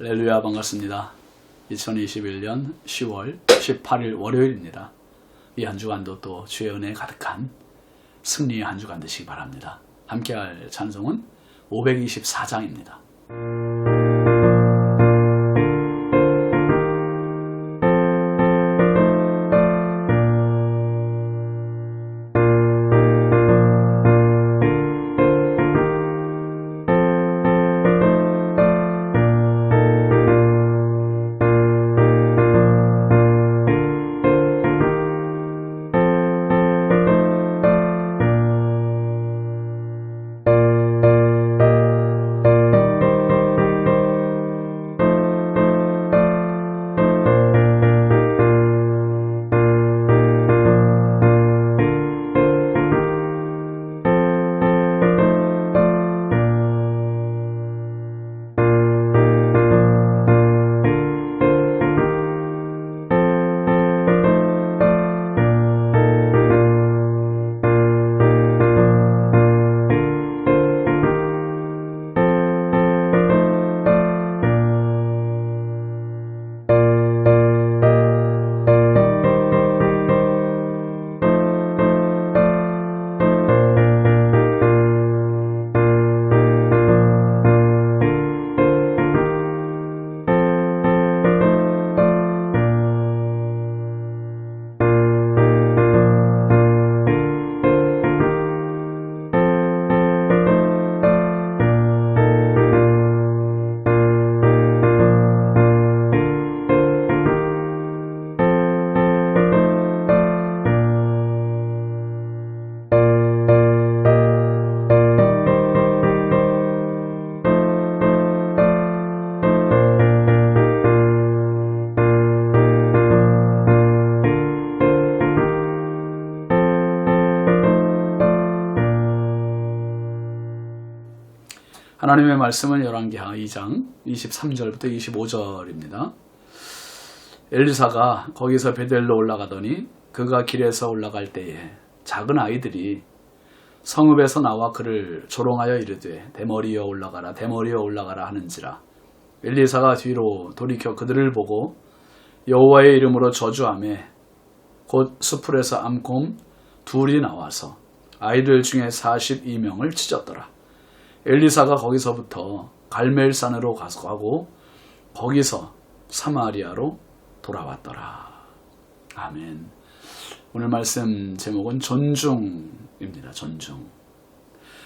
할렐루야, 반갑습니다. 2021년 10월 18일 월요일입니다. 이 한 주간도 또 주의 은혜 가득한 승리의 한 주간 되시기 바랍니다. 함께할 찬송은 524장입니다. 하나님의 말씀은 열왕기하 2장 23절부터 25절입니다. 엘리사가 거기서 베델로 올라가더니 그가 길에서 올라갈 때에 작은 아이들이 성읍에서 나와 그를 조롱하여 이르되 대머리여 올라가라 대머리여 올라가라 하는지라. 엘리사가 뒤로 돌이켜 그들을 보고 여호와의 이름으로 저주하매 곧 수풀에서 암곰 둘이 나와서 아이들 중에 42명을 찢었더라. 엘리사가 거기서부터 갈멜산으로 가고 거기서 사마리아로 돌아왔더라. 아멘. 오늘 말씀 제목은 존중입니다. 존중.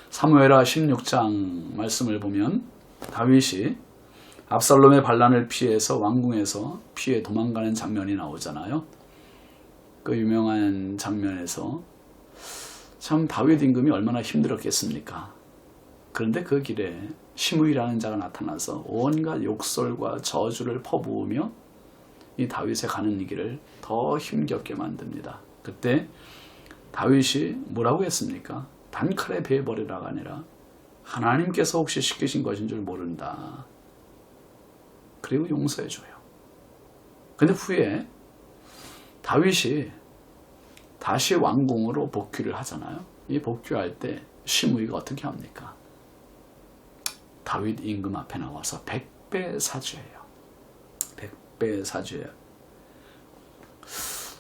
사무엘하 16장 말씀을 보면 다윗이 압살롬의 반란을 피해서 왕궁에서 피해 도망가는 장면이 나오잖아요. 그 유명한 장면에서 참 다윗 임금이 얼마나 힘들었겠습니까? 그런데 그 길에 시므이라는 자가 나타나서 온갖 욕설과 저주를 퍼부으며 이 다윗의 가는 이 길을 더 힘겹게 만듭니다. 그때 다윗이 뭐라고 했습니까? 단칼에 베어버리라가 아니라 하나님께서 혹시 시키신 것인 줄 모른다. 그리고 용서해줘요. 근데 후에 다윗이 다시 왕궁으로 복귀를 하잖아요. 이 복귀할 때 시므이가 어떻게 합니까? 다윗 임금 앞에 나와서 100배 사죄해요. 100배 사죄해요.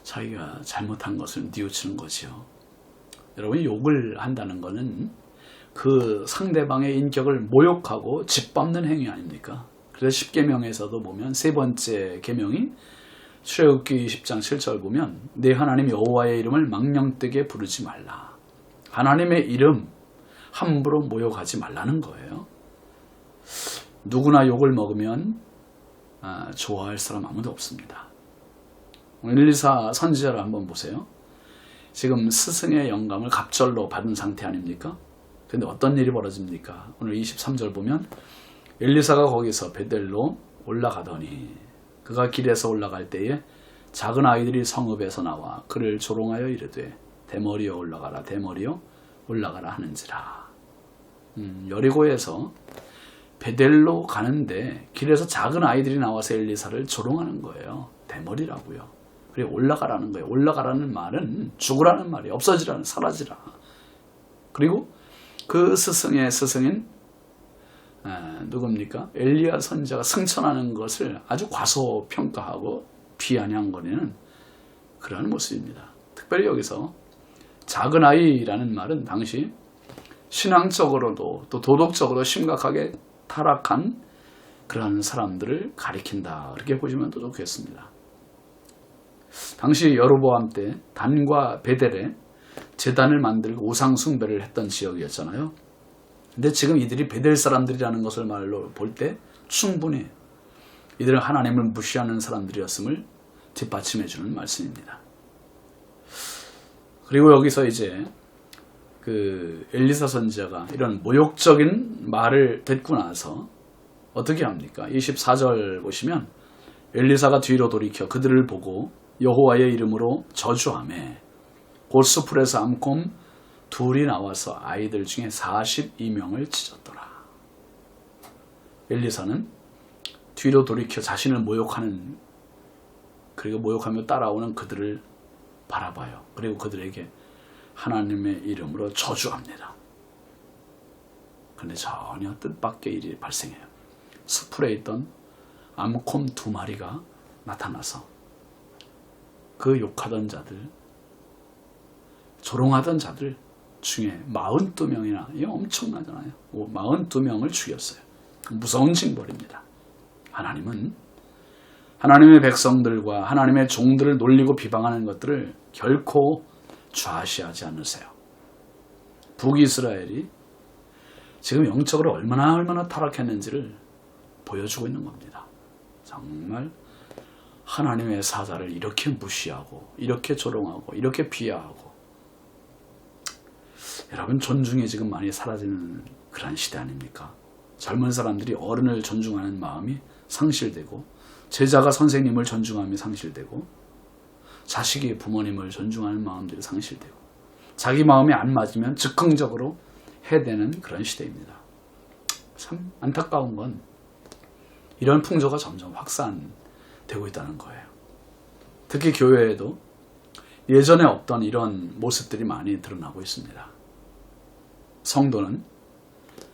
자기가 잘못한 것을 뉘우치는 거죠. 여러분, 욕을 한다는 것은 그 상대방의 인격을 모욕하고 짓밟는 행위 아닙니까? 그래서 10계명에서도 보면 세 번째 계명인 출애굽기 20장 7절 보면 내 하나님 여호와의 이름을 망령되게 부르지 말라. 하나님의 이름 함부로 모욕하지 말라는 거예요. 누구나 욕을 먹으면 좋아할 사람 아무도 없습니다. 엘리사 선지자를 한번 보세요. 지금 스승의 영감을 갑절로 받은 상태 아닙니까? 근데 어떤 일이 벌어집니까? 오늘 23절 보면 엘리사가 거기서 베델로 올라가더니 그가 길에서 올라갈 때에 작은 아이들이 성읍에서 나와 그를 조롱하여 이르되 대머리여 올라가라 대머리여 올라가라 하는지라. 여리고에서 베델로 가는데 길에서 작은 아이들이 나와서 엘리사를 조롱하는 거예요. 대머리라고요. 그리고 올라가라는 거예요. 올라가라는 말은 죽으라는 말이에요. 없어지라는, 사라지라. 그리고 그 스승의 스승인 누굽니까? 엘리야 선지자가 승천하는 것을 아주 과소평가하고 비아냥거리는 그러한 모습입니다. 특별히 여기서 작은 아이라는 말은 당시 신앙적으로도 또 도덕적으로 심각하게 타락한 그런 사람들을 가리킨다. 그렇게 보시면 또 좋겠습니다. 당시 여로보암 때 단과 베델에 제단을 만들고 우상 숭배를 했던 지역이었잖아요. 근데 지금 이들이 베델 사람들이라는 것을 말로 볼 때 충분히 이들은 하나님을 무시하는 사람들이었음을 뒷받침해 주는 말씀입니다. 그리고 여기서 이제 그 엘리사 선지자가 이런 모욕적인 말을 듣고 나서 어떻게 합니까? 24절 보시면 엘리사가 뒤로 돌이켜 그들을 보고 여호와의 이름으로 저주하매 곧 수풀에서 암곰 둘이 나와서 아이들 중에 42명을 찢었더라. 엘리사는 뒤로 돌이켜 자신을 모욕하는, 그리고 모욕하며 따라오는 그들을 바라봐요. 그리고 그들에게 하나님의 이름으로 저주합니다. 그런데 전혀 뜻밖의 일이 발생해요. 수풀에 있던 암곰 2마리가 나타나서 그 욕하던 자들, 조롱하던 자들 중에 42명이나, 이거 엄청나잖아요. 42명을 죽였어요. 무서운 징벌입니다. 하나님은 하나님의 백성들과 하나님의 종들을 놀리고 비방하는 것들을 결코 좌시하지 않으세요. 북이스라엘이 지금 영적으로 얼마나 타락했는지를 보여주고 있는 겁니다. 정말 하나님의 사자를 이렇게 무시하고 이렇게 조롱하고 이렇게 비하하고, 여러분 존중이 지금 많이 사라지는 그런 시대 아닙니까? 젊은 사람들이 어른을 존중하는 마음이 상실되고, 제자가 선생님을 존중함이 상실되고, 자식이 부모님을 존중하는 마음들이 상실되고, 자기 마음이 안 맞으면 즉흥적으로 해대는 그런 시대입니다. 참 안타까운 건 이런 풍조가 점점 확산되고 있다는 거예요. 특히 교회에도 예전에 없던 이런 모습들이 많이 드러나고 있습니다. 성도는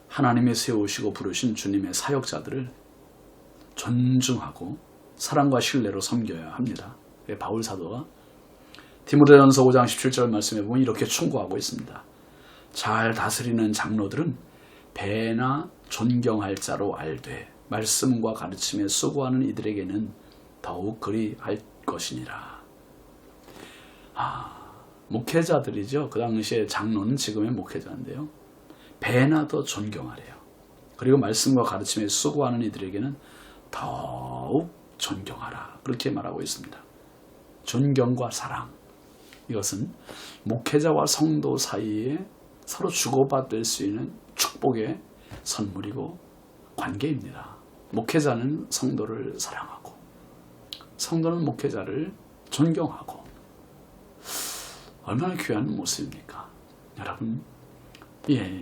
하나님이 세우시고 부르신 주님의 사역자들을 존중하고 사랑과 신뢰로 섬겨야 합니다. 바울 사도가 디모데전서 5장 17절 말씀에 보면 이렇게 충고하고 있습니다. 잘 다스리는 장로들은 배나 존경할 자로 알되 말씀과 가르침에 수고하는 이들에게는 더욱 그리할 것이니라. 목회자들이죠. 그 당시에 장로는 지금의 목회자인데요. 배나 더 존경하래요. 그리고 말씀과 가르침에 수고하는 이들에게는 더욱 존경하라. 그렇게 말하고 있습니다. 존경과 사랑, 이것은 목회자와 성도 사이에 서로 주고받을 수 있는 축복의 선물이고 관계입니다. 목회자는 성도를 사랑하고 성도는 목회자를 존경하고, 얼마나 귀한 모습입니까? 여러분,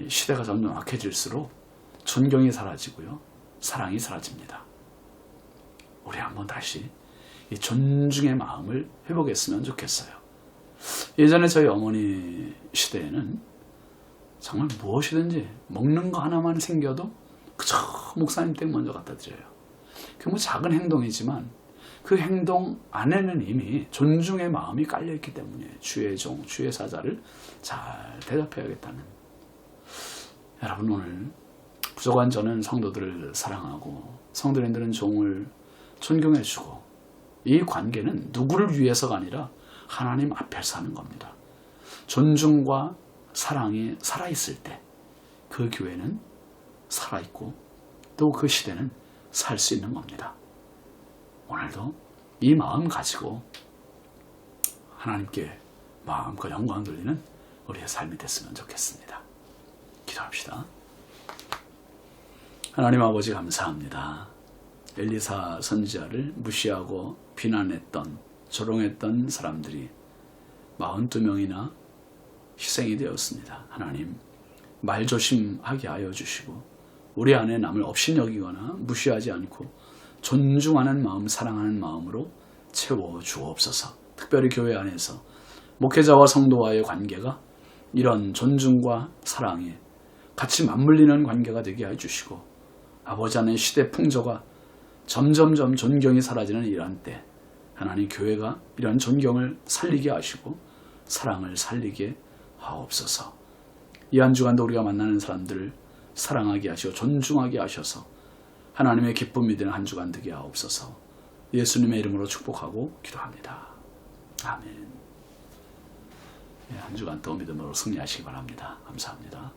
시대가 점점 악해질수록 존경이 사라지고요, 사랑이 사라집니다. 우리 한번 다시 이 존중의 마음을 회복했으면 좋겠어요. 예전에 저희 어머니 시대에는 정말 무엇이든지 먹는 거 하나만 생겨도 그저 목사님 댁 먼저 갖다 드려요. 그 작은 행동이지만 그 행동 안에는 이미 존중의 마음이 깔려있기 때문에 주의 종, 주의 사자를 잘 대접해야겠다는. 여러분, 오늘 부족한 저는 성도들을 사랑하고 성도님들은 종을 존경해주고, 이 관계는 누구를 위해서가 아니라 하나님 앞에서 하는 겁니다. 존중과 사랑이 살아있을 때 그 교회는 살아있고 또 그 시대는 살 수 있는 겁니다. 오늘도 이 마음 가지고 하나님께 마음껏 영광 돌리는 우리의 삶이 됐으면 좋겠습니다. 기도합시다. 하나님 아버지, 감사합니다. 엘리사 선지자를 무시하고 비난했던, 조롱했던 사람들이 42명이나 희생이 되었습니다. 하나님, 말조심하게 하여 주시고 우리 안에 남을 업신여기거나 무시하지 않고 존중하는 마음, 사랑하는 마음으로 채워 주옵소서. 특별히 교회 안에서 목회자와 성도와의 관계가 이런 존중과 사랑에 같이 맞물리는 관계가 되게 해주시고, 아버지 하나님 시대 풍조가 점점점 존경이 사라지는 이러한 때 하나님 교회가 이런 존경을 살리게 하시고 사랑을 살리게 하옵소서. 이 한 주간도 우리가 만나는 사람들을 사랑하게 하시고 존중하게 하셔서 하나님의 기쁨이 되는 한 주간 되게 하옵소서. 예수님의 이름으로 축복하고 기도합니다. 아멘. 한 주간 또 믿음으로 승리하시기 바랍니다. 감사합니다.